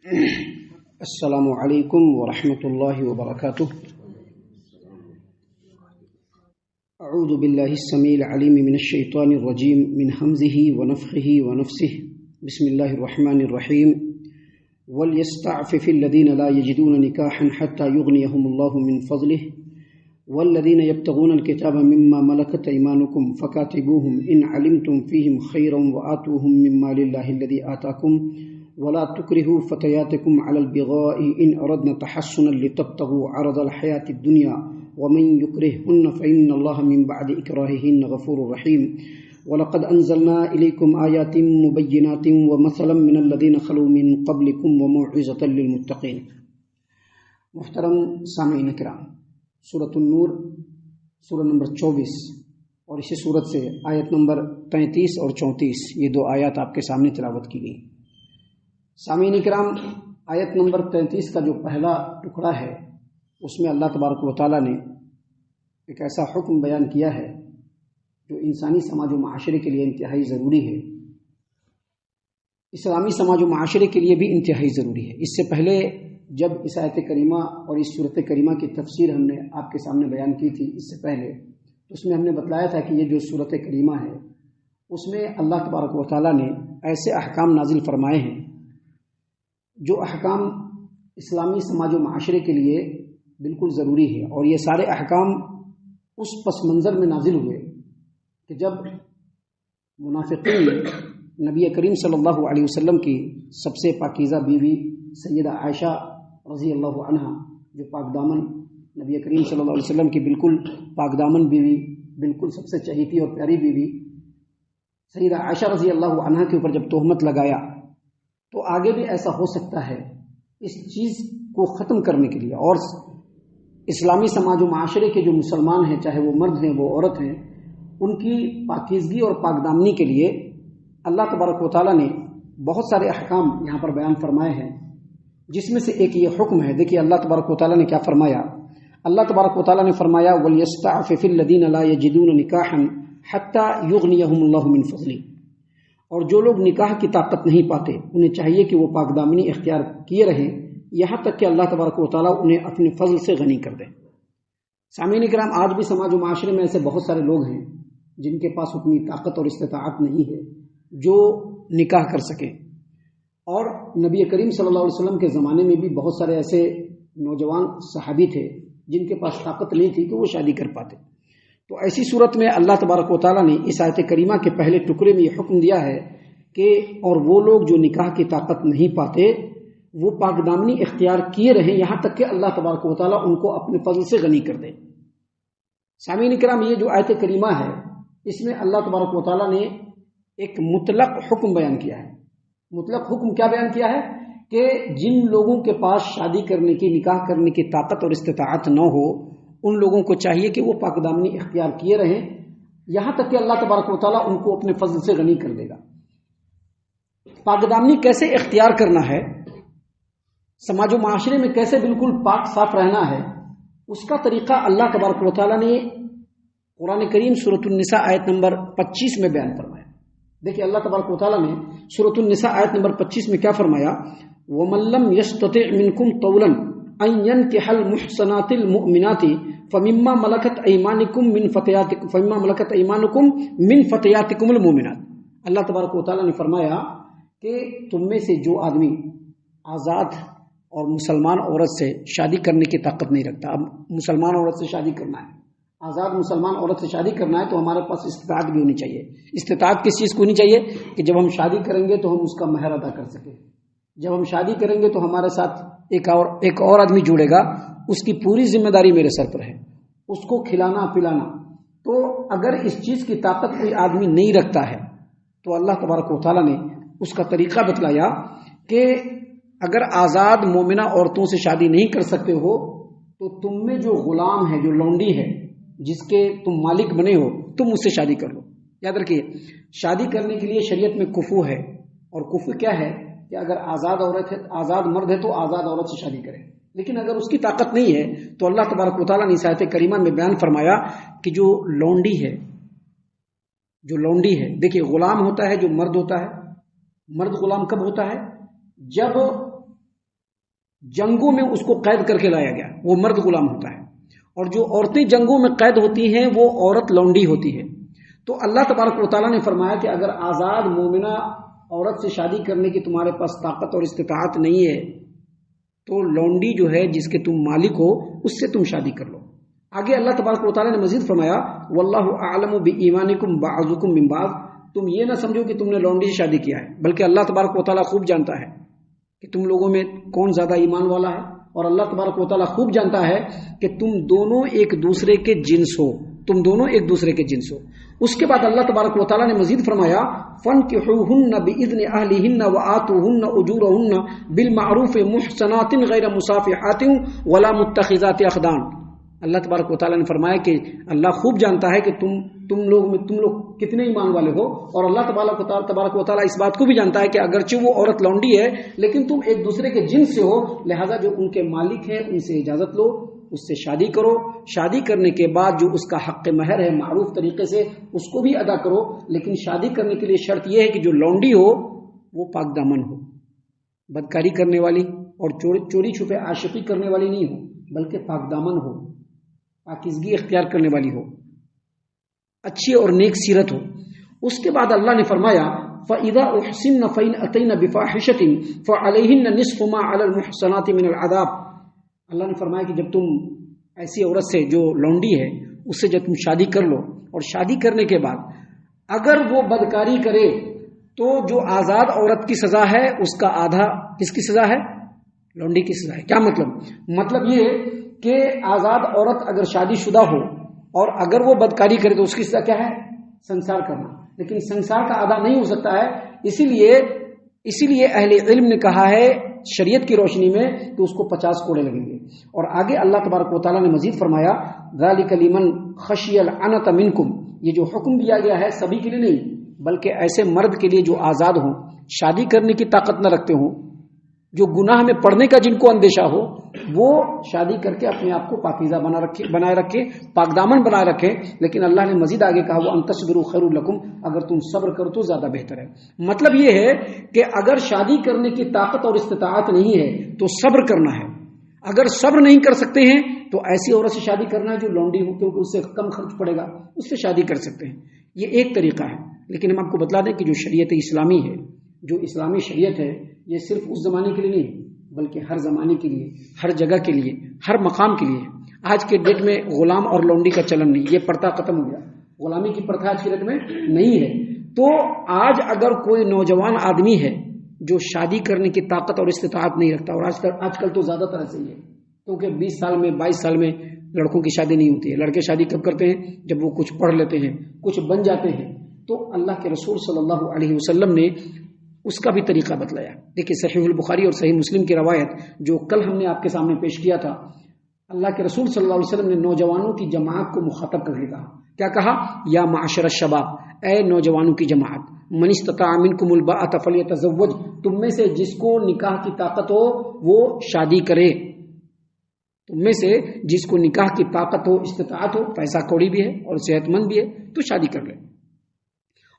السلام علیکم ورحمۃ اللہ وبرکاتہ۔ اعوذ باللہ السمیع العلیم من الشیطان الرجیم من حمزہ ونفخہ ونفثہ بسم اللہ الرحمن الرحیم وَلْيَسْتَعْفِفِ الَّذِينَ لَا يَجِدُونَ نِكَاحًا حَتَّى يُغْنِيَهُمُ اللَّهُ مِنْ فَضْلِهِ وَالَّذِينَ يَبْتَغُونَ الْكِتَابَ مِمَّا مَلَكَتْ أَيْمَانُكُمْ فَكَاتِبُوهُمْ إِنْ عَلِمْتُمْ فِيهِمْ خَيْرًا وَآتُوهُمْ مِنْ مَالِ اللَّهِ الَّذِي آتَاكُمْ ولا تكرهوا فتياتكم على البغاء إن أردنا تحصنا لتبتغوا عرض الحياة الدنيا ومن يكرههن فإن الله من بعد إكراههن غفور رحيم ولقد أنزلنا إليكم آيات مبينات ومثلا من الذين خلوا من قبلكم وموعظة للمتقين۔ محترم سامعین کرام، سورۃ النور سورہ نمبر 24 اور اسی سورت سے آیت نمبر 33 اور 34 یہ دو آیات آپ کے سامنے تلاوت کی گئی۔ سامعین کرام، آیت نمبر 33 کا جو پہلا ٹکڑا ہے اس میں اللہ تبارک و تعالیٰ نے ایک ایسا حکم بیان کیا ہے جو انسانی سماج و معاشرے کے لیے انتہائی ضروری ہے، اسلامی سماج و معاشرے کے لیے بھی انتہائی ضروری ہے۔ اس سے پہلے جب اس آیت کریمہ اور اس صورت کریمہ کی تفسیر ہم نے آپ کے سامنے بیان کی تھی اس سے پہلے، تو اس میں ہم نے بتلایا تھا کہ یہ جو صورت کریمہ ہے اس میں اللہ تبارک و تعالیٰ نے ایسے احکام نازل فرمائے ہیں جو احکام اسلامی سماج و معاشرے کے لیے بالکل ضروری ہے، اور یہ سارے احکام اس پس منظر میں نازل ہوئے کہ جب منافقین نبی کریم صلی اللہ علیہ وسلم کی سب سے پاکیزہ بیوی سیدہ عائشہ رضی اللہ عنہا، جو پاک دامن نبی کریم صلی اللہ علیہ وسلم کی بالکل پاک دامن بیوی، بالکل سب سے چہیتی اور پیاری بیوی سیدہ عائشہ رضی اللہ عنہا کے اوپر جب تہمت لگایا تو آگے بھی ایسا ہو سکتا ہے اس چیز کو ختم کرنے کے لیے، اور اسلامی سماج و معاشرے کے جو مسلمان ہیں، چاہے وہ مرد ہیں وہ عورت ہیں، ان کی پاکیزگی اور پاک دامنی کے لیے اللہ تبارک و تعالیٰ نے بہت سارے احکام یہاں پر بیان فرمائے ہیں، جس میں سے ایک یہ حکم ہے۔ دیکھیے اللہ تبارک و تعالیٰ نے کیا فرمایا۔ اللہ تبارک و تعالیٰ نے فرمایا وَلْيَسْتَعْفِفِ الَّذِينَ لَا يَجِدُونَ نِكَاحًا حَتَّى يُغْنِيَهُمُ اللَّهُ مِنْ فَضْلِهِ، اور جو لوگ نکاح کی طاقت نہیں پاتے انہیں چاہیے کہ وہ پاک دامنی اختیار کیے رہیں یہاں تک کہ اللہ تبارک و تعالیٰ انہیں اپنے فضل سے غنی کر دے۔ سامعین کرام، آج بھی سماج و معاشرے میں ایسے بہت سارے لوگ ہیں جن کے پاس اتنی طاقت اور استطاعت نہیں ہے جو نکاح کر سکیں، اور نبی کریم صلی اللہ علیہ وسلم کے زمانے میں بھی بہت سارے ایسے نوجوان صحابی تھے جن کے پاس طاقت نہیں تھی کہ وہ شادی کر پاتے۔ تو ایسی صورت میں اللہ تبارک و تعالیٰ نے اس آیت کریمہ کے پہلے ٹکڑے میں یہ حکم دیا ہے کہ اور وہ لوگ جو نکاح کی طاقت نہیں پاتے وہ پاک دامنی اختیار کیے رہیں یہاں تک کہ اللہ تبارک و تعالیٰ ان کو اپنے فضل سے غنی کر دے۔ سامعین کرام، یہ جو آیت کریمہ ہے اس میں اللہ تبارک و تعالیٰ نے ایک مطلق حکم بیان کیا ہے۔ مطلق حکم کیا بیان کیا ہے کہ جن لوگوں کے پاس شادی کرنے کی، نکاح کرنے کی طاقت اور استطاعت نہ ہو ان لوگوں کو چاہیے کہ وہ پاک دامنی اختیار کیے رہیں یہاں تک کہ اللہ تبارک و تعالیٰ ان کو اپنے فضل سے غنی کر دے گا۔ پاک دامنی کیسے اختیار کرنا ہے، سماج و معاشرے میں کیسے بالکل پاک صاف رہنا ہے، اس کا طریقہ اللہ تبارک و تعالیٰ نے قرآن کریم سورۃ النساء آیت نمبر 25 میں بیان فرمایا۔ دیکھیے اللہ تبارک و تعالیٰ نے سورۃ النساء آیت نمبر 25 میں کیا فرمایا، وَمَن لَّمْ يَسْتَطِعْ مِنكُمْ طَوْلًا أَن يَنكِحَ الْمُحْصَنَاتِ الْمُؤْمِنَاتِ فَمِمَّا مَلَكَتْ أَيْمَانُكُمْ مِنْ فَتَيَاتِكُمُ الْمُؤْمِنَاتِ۔ اللہ تبارک و تعالیٰ نے فرمایا کہ تم میں سے جو آدمی آزاد اور مسلمان عورت سے شادی کرنے کی طاقت نہیں رکھتا، اب مسلمان عورت سے شادی کرنا ہے، آزاد مسلمان عورت سے شادی کرنا ہے تو ہمارے پاس استطاعت بھی ہونی چاہیے۔ استطاعت کس چیز کو ہونی چاہیے کہ جب ہم شادی کریں گے تو ہم اس کا مہر ادا کر سکیں، جب ہم شادی کریں گے تو ہمارے ساتھ ایک اور آدمی جڑے گا، اس کی پوری ذمہ داری میرے سر پر ہے، اس کو کھلانا پلانا۔ تو اگر اس چیز کی طاقت کوئی آدمی نہیں رکھتا ہے تو اللہ تبارک و تعالیٰ نے اس کا طریقہ بتلایا کہ اگر آزاد مومنہ عورتوں سے شادی نہیں کر سکتے ہو تو تم میں جو غلام ہے، جو لونڈی ہے، جس کے تم مالک بنے ہو، تم اس سے شادی کر لو۔ یاد رکھیے، شادی کرنے کے لیے شریعت میں کفو ہے، اور کفو کیا ہے کہ اگر آزاد عورت ہے، آزاد مرد ہے تو آزاد عورت سے شادی کرے، لیکن اگر اس کی طاقت نہیں ہے تو اللہ تبارک و تعالیٰ نے اس آیت کریمہ میں بیان فرمایا کہ جو لونڈی ہے، دیکھیے غلام ہوتا ہے جو مرد ہوتا ہے، مرد غلام کب ہوتا ہے؟ جب جنگوں میں اس کو قید کر کے لایا گیا، وہ مرد غلام ہوتا ہے، اور جو عورتیں جنگوں میں قید ہوتی ہیں وہ عورت لونڈی ہوتی ہے۔ تو اللہ تبارک و تعالیٰ نے فرمایا کہ اگر آزاد مومنہ عورت سے شادی کرنے کی تمہارے پاس طاقت اور استطاعت نہیں ہے تو لونڈی جو ہے جس کے تم مالک ہو اس سے تم شادی کر لو۔ آگے اللہ تبارک و تعالیٰ نے مزید فرمایا واللہ اعلم بایمانکم بعضکم من بعض، تم یہ نہ سمجھو کہ تم نے لونڈی سے شادی کیا ہے، بلکہ اللہ تبارک و تعالیٰ خوب جانتا ہے کہ تم لوگوں میں کون زیادہ ایمان والا ہے، اور اللہ تبارک و تعالیٰ خوب جانتا ہے کہ تم دونوں ایک دوسرے کے جنس ہو، تم دونوں ایک دوسرے کے جنس ہو۔ اس کے بعد اللہ تبارک و تعالیٰ نے مزید فرمایا فَانْكِحُوهُنَّ بِإِذْنِ أَهْلِهِنَّ وَآتُوهُنَّ أُجُورَهُنَّ بِالْمَعْرُوفِ مُحْصَنَاتٍ غَيْرَ مُصَافِحَاتٍ وَلَا مُتَّخِذَاتِ أَخْدَانٍ۔ اللہ تبارک و تعالیٰ نے فرمایا کہ اللہ خوب جانتا ہے کہ تم لوگ کتنے ایمان والے ہو، اور اللہ تبارک و تعالیٰ اس بات کو بھی جانتا ہے کہ اگرچہ وہ عورت لونڈی ہے لیکن تم ایک دوسرے کے جنس سے ہو، لہذا جو ان کے مالک ہیں ان سے اجازت لو، اس سے شادی کرو، شادی کرنے کے بعد جو اس کا حق مہر ہے معروف طریقے سے اس کو بھی ادا کرو، لیکن شادی کرنے کے لیے شرط یہ ہے کہ جو لونڈی ہو وہ پاک دامن ہو، بدکاری کرنے والی اور چوری چھپے عاشقی کرنے والی نہیں ہو، بلکہ پاک دامن ہو، پاکیزگی اختیار کرنے والی ہو، اچھی اور نیک سیرت ہو۔ اس کے بعد اللہ نے فرمایا فَإِذَا أُحْسِنَّ فَإِنْ أَتَيْنَ بِفَاحِشَةٍ فَعَلَيْهِنَّ نِصْفُ مَا عَلَى الْمُحْصَنَاتِ مِنَ الْعَذَابِ۔ اللہ نے فرمایا کہ جب تم ایسی عورت سے جو لونڈی ہے اس سے جب تم شادی کر لو، اور شادی کرنے کے بعد اگر وہ بدکاری کرے تو جو آزاد عورت کی سزا ہے اس کا آدھا کس کی سزا ہے؟ لونڈی کی سزا ہے۔ کیا مطلب یہ کہ آزاد عورت اگر شادی شدہ ہو اور اگر وہ بدکاری کرے تو اس کی سزا کیا ہے؟ سنسار کرنا، لیکن سنسار کا آدھا نہیں ہو سکتا ہے، اسی لیے اہل علم نے کہا ہے شریعت کی روشنی میں کہ اس کو 50 کوڑے لگیں گے۔ اور آگے اللہ تبارک و تعالیٰ نے مزید فرمایا ذَلِكَ لِمَنْ خَشِيَ الْعَنَتَ مِنْكُمْ، یہ جو حکم دیا گیا ہے سبھی کے لیے نہیں بلکہ ایسے مرد کے لیے جو آزاد ہوں، شادی کرنے کی طاقت نہ رکھتے ہوں، جو گناہ میں پڑنے کا جن کو اندیشہ ہو، وہ شادی کر کے اپنے آپ کو پاکیزہ بنائے رکھے، پاک دامن بنائے رکھے۔ لیکن اللہ نے مزید آگے کہا وہ ان تصبروا خیر لکم، اگر تم صبر کرو تو زیادہ بہتر ہے۔ مطلب یہ ہے کہ اگر شادی کرنے کی طاقت اور استطاعت نہیں ہے تو صبر کرنا ہے، اگر صبر نہیں کر سکتے ہیں تو ایسی عورت سے شادی کرنا ہے جو لونڈی ہو، کیونکہ اس سے کم خرچ پڑے گا، اس سے شادی کر سکتے ہیں۔ یہ ایک طریقہ ہے، لیکن ہم آپ کو بتلا دیں کہ جو شریعت اسلامی ہے، جو اسلامی شریعت ہے، یہ صرف اس زمانے کے لیے نہیں بلکہ ہر زمانے کے لیے، ہر جگہ کے لیے، ہر مقام کے لیے۔ آج کے ڈیٹ میں غلام اور لونڈی کا چلن نہیں، یہ پرتھا ختم ہو گیا، غلامی کی پرتھا آج کے ڈیٹ میں نہیں ہے۔ تو آج اگر کوئی نوجوان آدمی ہے جو شادی کرنے کی طاقت اور استطاعت نہیں رکھتا، اور آج کل تو زیادہ تر ایسے ہی ہے، کیونکہ 20 سال میں 22 سال میں لڑکوں کی شادی نہیں ہوتی ہے۔ لڑکے شادی کب کرتے ہیں؟ جب وہ کچھ پڑھ لیتے ہیں، کچھ بن جاتے ہیں۔ تو اللہ کے رسول صلی اللہ علیہ وسلم نے اس کا بھی طریقہ بتلایا۔ دیکھیے صحیح البخاری اور صحیح مسلم کی روایت جو کل ہم نے آپ کے سامنے پیش کیا تھا، اللہ کے رسول صلی اللہ علیہ وسلم نے نوجوانوں کی جماعت کو مخاطب کر کے کہا، کیا کہا؟ یا معاشر الشباب، اے نوجوانوں کی جماعت، من استطاع منکم الباءۃ فلیتزوج، تم میں سے جس کو نکاح کی طاقت ہو وہ شادی کرے، تم میں سے جس کو نکاح کی طاقت ہو، استطاعت ہو، پیسہ کوڑی بھی ہے اور صحت مند بھی ہے تو شادی کر لے۔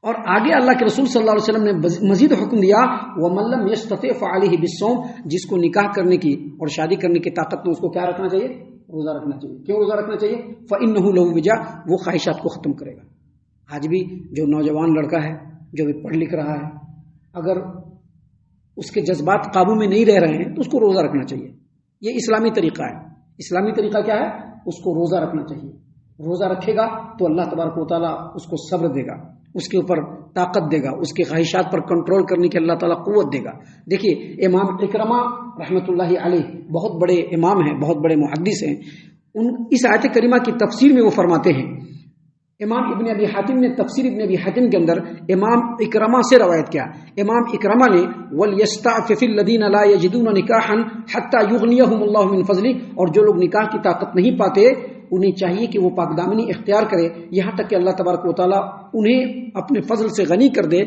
اور آگے اللہ کے رسول صلی اللہ علیہ وسلم نے مزید حکم دیا وَمَن لَّمْ يَسْتَطِعْ فَعَلَيْهِ بِالصَّوْمِ، جس کو نکاح کرنے کی اور شادی کرنے کی طاقت میں اس کو کیا رکھنا چاہیے؟ روزہ رکھنا چاہیے۔ کیوں روزہ رکھنا چاہیے؟ فَإِنَّهُ لَهُ وِجَاءٌ، وہ خواہشات کو ختم کرے گا۔ آج بھی جو نوجوان لڑکا ہے جو بھی پڑھ لکھ رہا ہے، اگر اس کے جذبات قابو میں نہیں رہ رہے ہیں تو اس کو روزہ رکھنا چاہیے۔ یہ اسلامی طریقہ ہے۔ اسلامی طریقہ کیا ہے؟ اس کو روزہ رکھنا چاہیے۔ روزہ رکھے گا تو اللہ تبارک و تعالیٰ اس کو صبر دے گا، اس کے اوپر طاقت دے گا، اس کے خواہشات پر کنٹرول کرنے کی اللہ تعالیٰ قوت دے گا۔ دیکھیے امام اکرمہ رحمۃ اللہ علیہ بہت بڑے امام ہیں، بہت بڑے محدث ہیں، اس آیت کریمہ کی تفسیر میں وہ فرماتے ہیں، امام ابن ابی حاتم نے تفسیر ابن ابی حاتم کے اندر امام اکرمہ سے روایت کیا، امام اکرمہ نے وَلْيَسْتَعْفِفِ الَّذِينَ لَا يَجِدُونَ نِكَاحًا حَتَّى يُغْنِيَهُمُ اللَّهُ مِنْ فَضْلِهِ، اور جو لوگ نکاح کی طاقت نہیں پاتے انہیں چاہیے کہ وہ پاک دامنی اختیار کرے یہاں تک کہ اللہ تبارک و تعالیٰ انہیں اپنے فضل سے غنی کر دے۔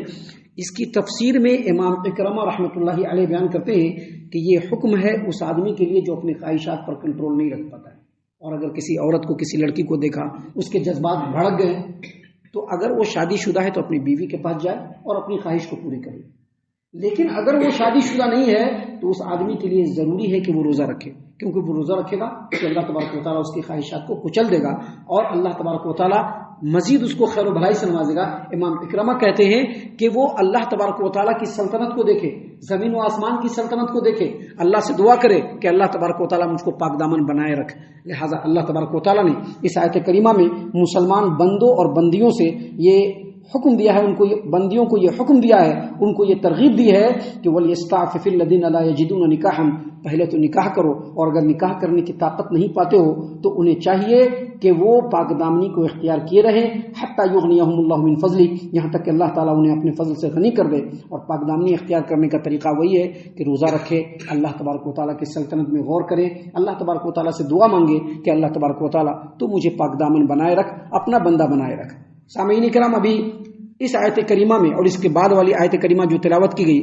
اس کی تفسیر میں امام اکرمہ رحمۃ اللہ علیہ بیان کرتے ہیں کہ یہ حکم ہے اس آدمی کے لیے جو اپنے خواہشات پر کنٹرول نہیں رکھ پاتا ہے، اور اگر کسی عورت کو، کسی لڑکی کو دیکھا، اس کے جذبات بھڑک گئے تو اگر وہ شادی شدہ ہے تو اپنی بیوی کے پاس جائے اور اپنی خواہش کو پوری کرے۔ لیکن اگر وہ شادی شدہ نہیں ہے تو اس آدمی کے لیے ضروری ہے کہ وہ روزہ رکھے، کیونکہ وہ روزہ رکھے گا تو اللہ تبارک و تعالیٰ اس کی خواہشات کو کچل دے گا اور اللہ تبارک و تعالیٰ مزید اس کو خیر و بھلائی سے نوازے گا۔ امام اکرمہ کہتے ہیں کہ وہ اللہ تبارک و تعالیٰ کی سلطنت کو دیکھے، زمین و آسمان کی سلطنت کو دیکھے، اللہ سے دعا کرے کہ اللہ تبارک و تعالیٰ مجھ کو پاک دامن بنائے رکھ۔ لہٰذا اللہ تبارک و تعالیٰ نے اس آیت کریمہ میں مسلمان بندوں اور بندیوں سے یہ حکم دیا ہے، ان کو بندیوں کو یہ حکم دیا ہے، ان کو یہ ترغیب دی ہے کہ وَلْيَسْتَعْفِفِ الَّذِينَ لَا يَجِدُونَ نِكَاحًا، پہلے تو نکاح کرو، اور اگر نکاح کرنے کی طاقت نہیں پاتے ہو تو انہیں چاہیے کہ وہ پاک دامنی کو اختیار کیے رہیں حتیٰ یغنیہم اللہ من فضلہ، یہاں تک کہ اللہ تعالیٰ انہیں اپنے فضل سے غنی کر دے۔ اور پاک دامنی اختیار کرنے کا طریقہ وہی ہے کہ روزہ رکھے، اللہ تبارک و تعالیٰ کی سلطنت میں غور کرے، اللہ تبارک و تعالیٰ سے دعا مانگے کہ اللہ تبارک و تعالیٰ تو مجھے پاک دامن بنائے رکھ، اپنا بندہ بنائے رکھ۔ سامعین کرام، ابھی اس آیت کریمہ میں اور اس کے بعد والی آیت کریمہ جو تلاوت کی گئی،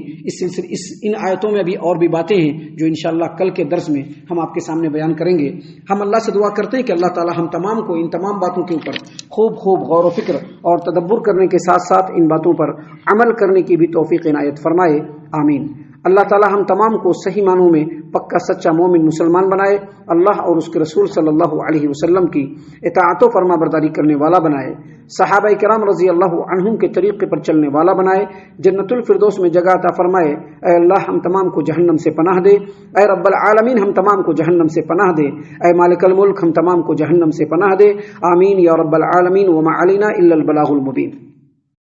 ان آیتوں میں ابھی اور بھی باتیں ہیں جو انشاءاللہ کل کے درس میں ہم آپ کے سامنے بیان کریں گے۔ ہم اللہ سے دعا کرتے ہیں کہ اللہ تعالی ہم تمام کو ان تمام باتوں کے اوپر خوب غور و فکر اور تدبر کرنے کے ساتھ ساتھ ان باتوں پر عمل کرنے کی بھی توفیق عنایت فرمائے، آمین۔ اللہ تعالی ہم تمام کو صحیح معنوں میں پکا سچا مومن مسلمان بنائے، اللہ اور اس کے رسول صلی اللہ علیہ وسلم کی اطاعت و فرما برداری کرنے والا بنائے، صحابہ کرام رضی اللہ عنہم کے طریقے پر چلنے والا بنائے، جنت الفردوس میں جگہ عطا فرمائے۔ اے اللہ ہم تمام کو جہنم سے پناہ دے، اے رب العالمین ہم تمام کو جہنم سے پناہ دے، اے مالک الملک ہم تمام کو جہنم سے پناہ دے، آمین یا رب العالمین۔ وما علینا الا البلاغ المبین۔